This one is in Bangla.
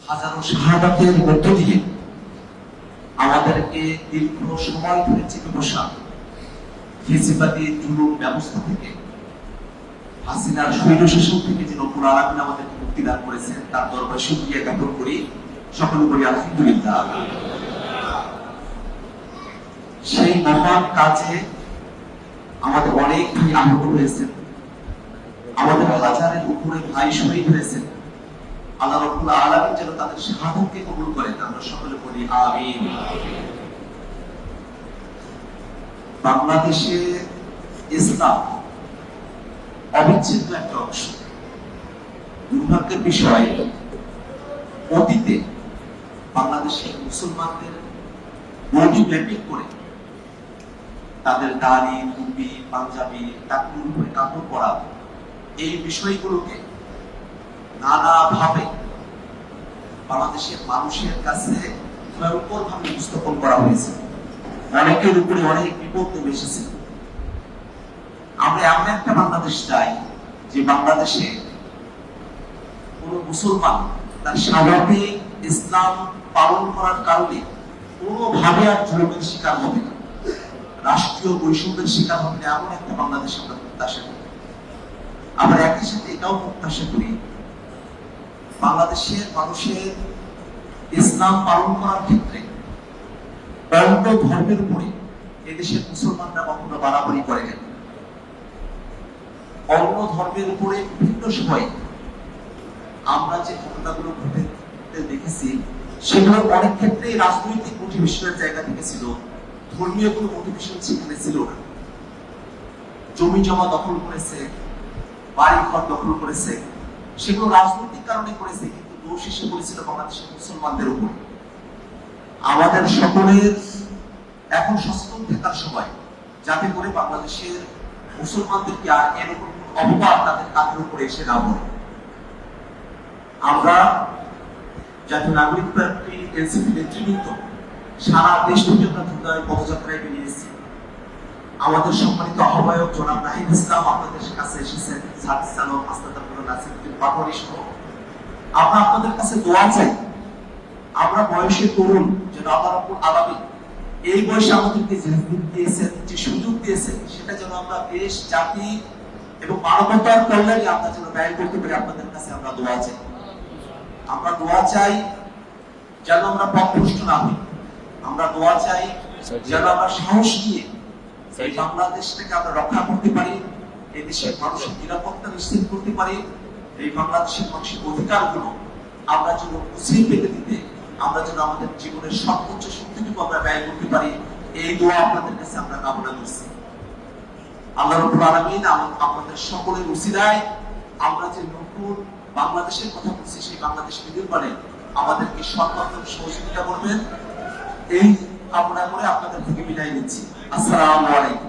হাজারো শাহাদাতের মধ্য দিয়ে আমাদেরকে দীর্ঘ সময় ধরে চেপে বসা ফেসিবাদী জুলুম ব্যবস্থা থেকে, হাসিনার স্বৈর শাসন থেকে যে রব্বুল আলামিন আমাদেরকে মুক্তি দান করেছেন, তার দরবারে শুকরিয়া জ্ঞাপন করি। সকলে বলি আলহামদুলিল্লাহ। সেই মহান কাজে আমাদের অনেক ভাই আহত হয়েছেন, আমাদের হাজারের উপরে ভাই শহীদ হয়েছেন। আল্লাহ রাব্বুল আলামিন যেন তাদের শাহাদাতকে কবুল করেন, আমরা সকলে বলি আমিন। বাংলাদেশে ইসলাম অবিচ্ছেদ্য একটা অংশ। দুর্ভাগ্যের বিষয়, অতীতে বাংলাদেশের মুসলমানদের বডি ম্যাপিং করে তাদের দাড়ি, টুপি, পাঞ্জাবি, টাকনুর উপরে কাপড় পরা, এই বিষয়গুলোকে নানাভাবে বাংলাদেশের মানুষের কাছে ভয়ঙ্কর ভাবে উপস্থাপন করা হয়েছে। অনেকের উপরে অনেক বিপদ নেমে এসেছে। আমরা এমন একটা বাংলাদেশ চাই যে বাংলাদেশে কোন মুসলমান তার স্বাভাবিক ইসলাম পালন করার কারণে কোনোভাবে আর জুলুমের শিকার হবে না, রাষ্ট্রীয় বৈষম্যের শিকার হবে না, এমন একটা বাংলাদেশ আমরা প্রত্যাশা করি। আমরা একই সাথে এটাও প্রত্যাশা করি বাংলাদেশের মানুষের ইসলাম পালন করার ক্ষেত্রে অন্য ধর্মের উপরে এদেশের মুসলমানরা কখনো বাড়াবাড়ি করে না। অন্য ধর্মের উপরে বিভিন্ন সময় আমরা যে ঘটনাগুলো ঘটে দেখেছি, সেগুলো অনেক ক্ষেত্রে রাজনৈতিক মোটিভেশনের জায়গা থেকে ছিল, ধর্মীয় কোনো মোটিভেশন সেখানে ছিল না। জমি জমা দখল করেছে, বাড়ি ঘর দখল করেছে, সেগুলো রাজনৈতিক কারণে করেছে, কিন্তু দোষ এসে পড়েছিল বাংলাদেশের মুসলমানদের উপর। আমাদের সকলের এখন সচেতন থাকার সময়, যাতে করে বাংলাদেশের মুসলমানদেরকে আর এরকম অপবাদ তাদের কাঁধের উপরে এসে না পড়ে। আমরা জাতীয় নাগরিক পার্টি এনসিপি নেতৃবৃন্দ সারা দেশ থেকে আমরা ধুমধামে পদযাত্রায় বেরিয়েছি। আমাদের সম্মানিত আহ্বায়ক জনাব নাহিদ ইসলাম আপনাদের কাছে এসেছেন, সাদিস আলম, আস্তাদুল্লাহ, নাসিরউদ্দিন পাটোয়ারি সহ। আমরা আপনাদের কাছে দোয়া চাই, আমরা বয়সে তরুণ, যেন আল্লাহ রাব্বুল আলামিন এই বয়সে আমাদেরকে যে হুকুম দিয়েছেন, যে সুযোগ দিয়েছেন, সেটা যেন আমরা দেশ, জাতি এবং মানবতার কল্যাণে আমরা যেন ব্যয় করতে পারি। আপনাদের কাছে আমরা দোয়া চাই। আমরা দোয়া চাই যেন আমরা পথভ্রষ্ট না হই। আমরা দোয়া চাই যেন আমরা সাহস নিয়ে এই বাংলাদেশটাকে আমরা রক্ষা করতে পারি, এই দেশের মানুষের নিরাপত্তা নিশ্চিত করতে পারি, এই বাংলাদেশের মানুষের অধিকারগুলো আমরা যেন বুঝিয়ে পেতে দিতে আমরা যেন আমাদের জীবনের সর্বোচ্চ শক্তিটুকু আমরা ব্যয় করতে পারি, এই দোয়া আপনাদের কাছে আমরা কামনা করছি। আল্লাহ রাব্বুল আলামিন আপনাদের সকলের উসিলায় আমরা যে নতুন বাংলাদেশের কথা বলছি, সেই বাংলাদেশ নির্মাণে আমাদেরকে সর্বাত্মক সহযোগিতা করবেন, এই কামনা করে আপনাদের থেকে বিদায় নিচ্ছি। আসসালামু আলাইকুম।